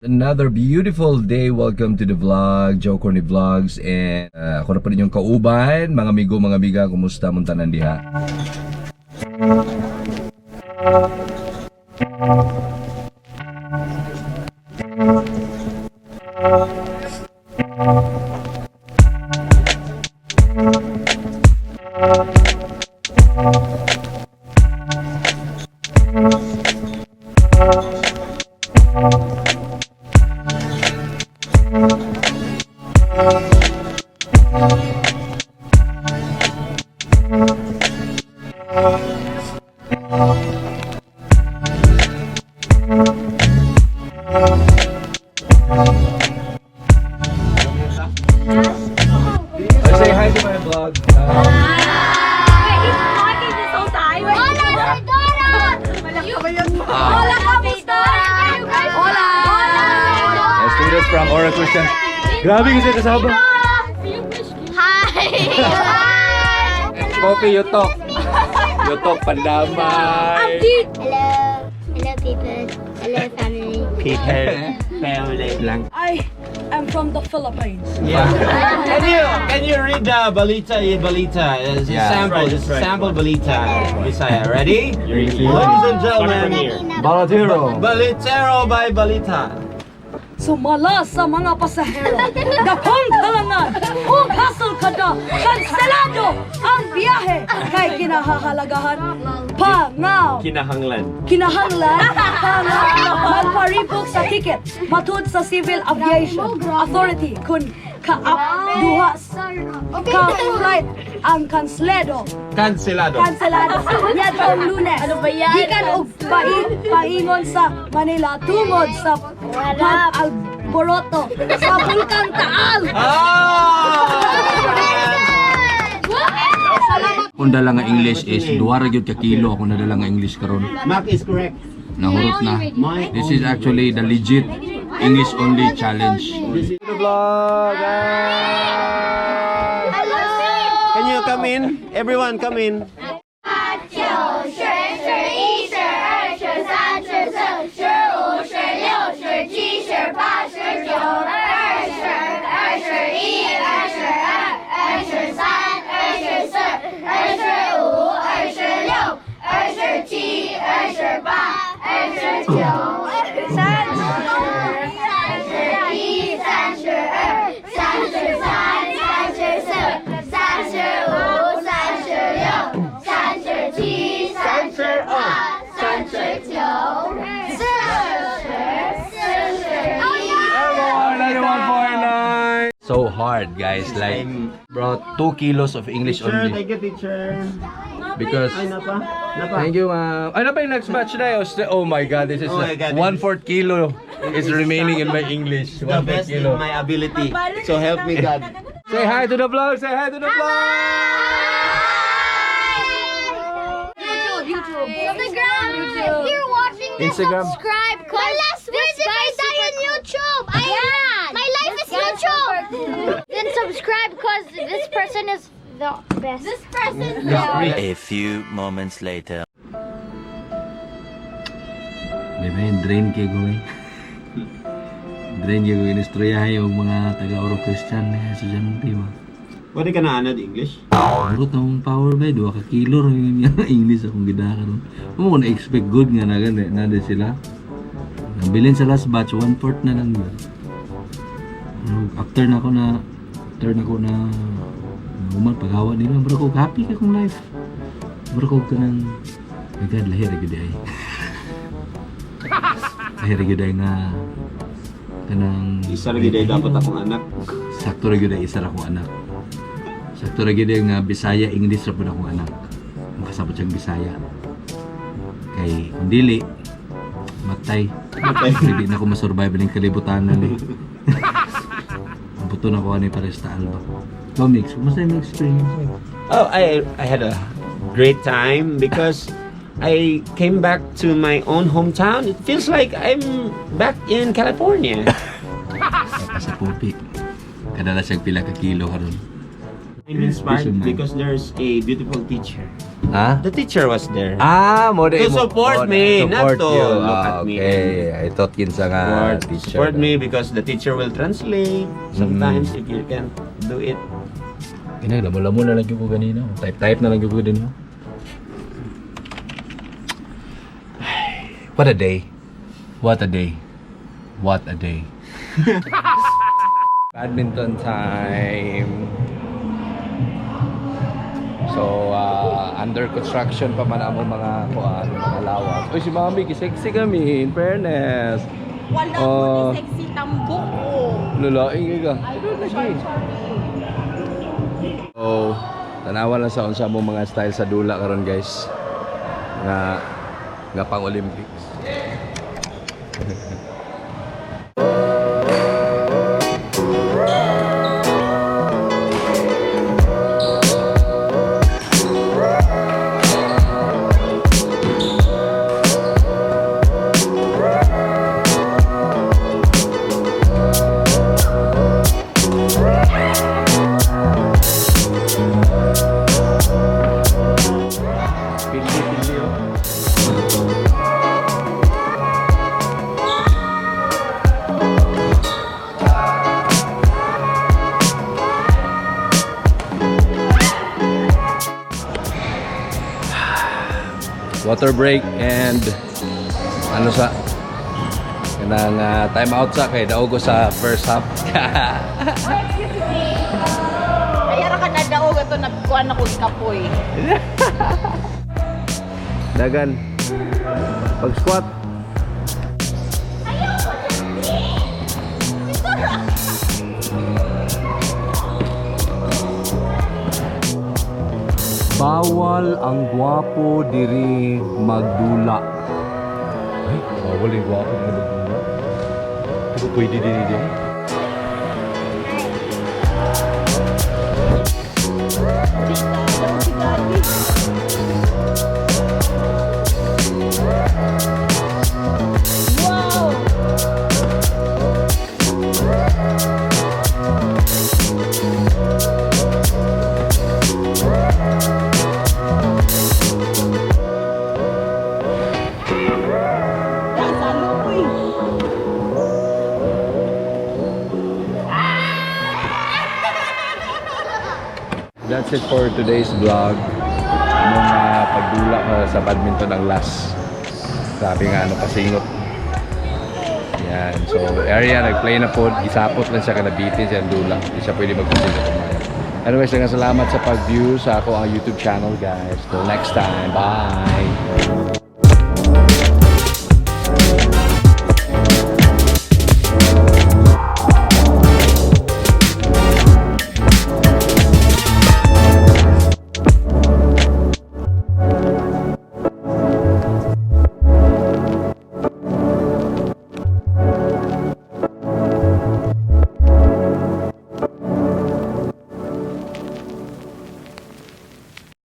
Another beautiful day. Welcome to the vlog, Joe Korny Vlogs. And ako na pa rin yung kauban. Mga amigo, mga amiga, kumusta mong tanan diha? Say hi to my vlog. Students from Ora Christian. Grabe kasi kasama. Hi! Poppy, you talk. You talk pandamay. Hello. Hello, people. Hello, family. Family lang. I am from the Philippines. Yeah. Can you read the balita? It's a Yeah. sample. That's It's a right. sample balita. Bisaya. Ready? Ready. Ladies and gentlemen, Balatero. Balitero by Balita. Sumala sa mga pasahero. Dapong kalangan. Kung hassle ka na. Kanselado ang biyahe. Kay kinahahalagahan. Pangaw. Kinahanglan. Kinahanglan. Pangaw. Magparipok sa ticket. Matud sa Civil Aviation Authority. Kung kaapduhas. Ka-flight ang kanslado. Cancelado. Kanselado. Yatong Lunes. Ano ba yan? Gikan og paingon sa Manila tungod sa pag-alboroto sa Bulkan Taal. Kung dala nga English is 2 ra gyud ka kilo ako nadala nga English karon. Mark is correct. Nahurot na. This is actually the legit English only challenge. The vlog. Can you come in? Everyone come in. So hard, guys. Like, bro, 2 kilos of English Teacher, only. thank you, teacher. Because Ay, napa? thank you, ma'am. Ano pa yung next batch na yun? Oh my God, this is Oh my God, 1/4 kilo is remaining in my English. The 1/4 best in kilo. my ability. So help me God. Say hi to the vlog. Say hi to the vlog. YouTube. If you're watching this, Instagram. subscribe. My last words if I die on YouTube. My life is YouTube. Then subscribe because this person is the best. This person is A few moments later. Diba yung drain kayo gawin? Drain kayo gawin. Istoryahan yung mga taga-Oro Christian na sa dyan, di ba? Pwede ka na anad English? Urot na mong power ba? 2 ka kilo rin yung English akong gidaka ron. Mo ko na-expect good nga na ganda. Nada sila. Nabilin sa last batch, 1/4 na lang yun. After na ako na umal paghawa nila, bro ko happy ka kong life. Bro ko ka ng my God, lahir gyud ay. Lahir gyud ay nga kanang Isa lagi dahil dapat akong anak. sakto ra gyud ay isa ra akong anak. Sakto ra gyud ay nga Bisaya English ra pud akong anak. Makasabot siyang Bisaya. Kay kung dili matay. Hindi na ako masurvive ng kalibutan na ni. Buto na ko ani pares ta alba. Go mix. Kumusta yung experience? Oh, I had a great time because I came back to my own hometown. It feels like I'm back in California. Sa pupi. Kadala siyang pila ka kilo karon. I'm inspired Vision man. because there's a beautiful teacher. Ha? The teacher was there. Mo To support me, not to look at me. Okay, I thought kinsa nga teacher. Support me because the teacher will translate. Sometimes if you can't do it. Ina, lamo-lamo na lang yung ko ganina. Type-type na lang yung ko ganina. What a day. What a day. What a day. Badminton time. So, under construction pa man ang mga kuan, mga lawas. Oy, si Mami, sexy kami, in fairness. Wala Oh. ko ni sexy tambok ko. Lulaing ka. So, tanawan lang sa unsa mo mga style sa dula karon, guys. Nga pang Olympics. Water break and ano sa kanang time out sa kay daog ko sa first half. Kaya ra ka na daog ato nagkuan ako kapoy. Dagan pag squat. Bawal ang gwapo diri magdula. Ay, bawal ang gwapo diri magdula. Pero pwede diri. That's it for today's vlog. Mga pagdula ko sa badminton ang last. Sabi nga ano pasingot. Yan. So area nagplay na po. Isapot lang siya kanabitin siya ang dula. Hindi siya pwede magpasingot. Anyways, salamat sa pag-view sa ako ang YouTube channel, guys. Till next time. Bye!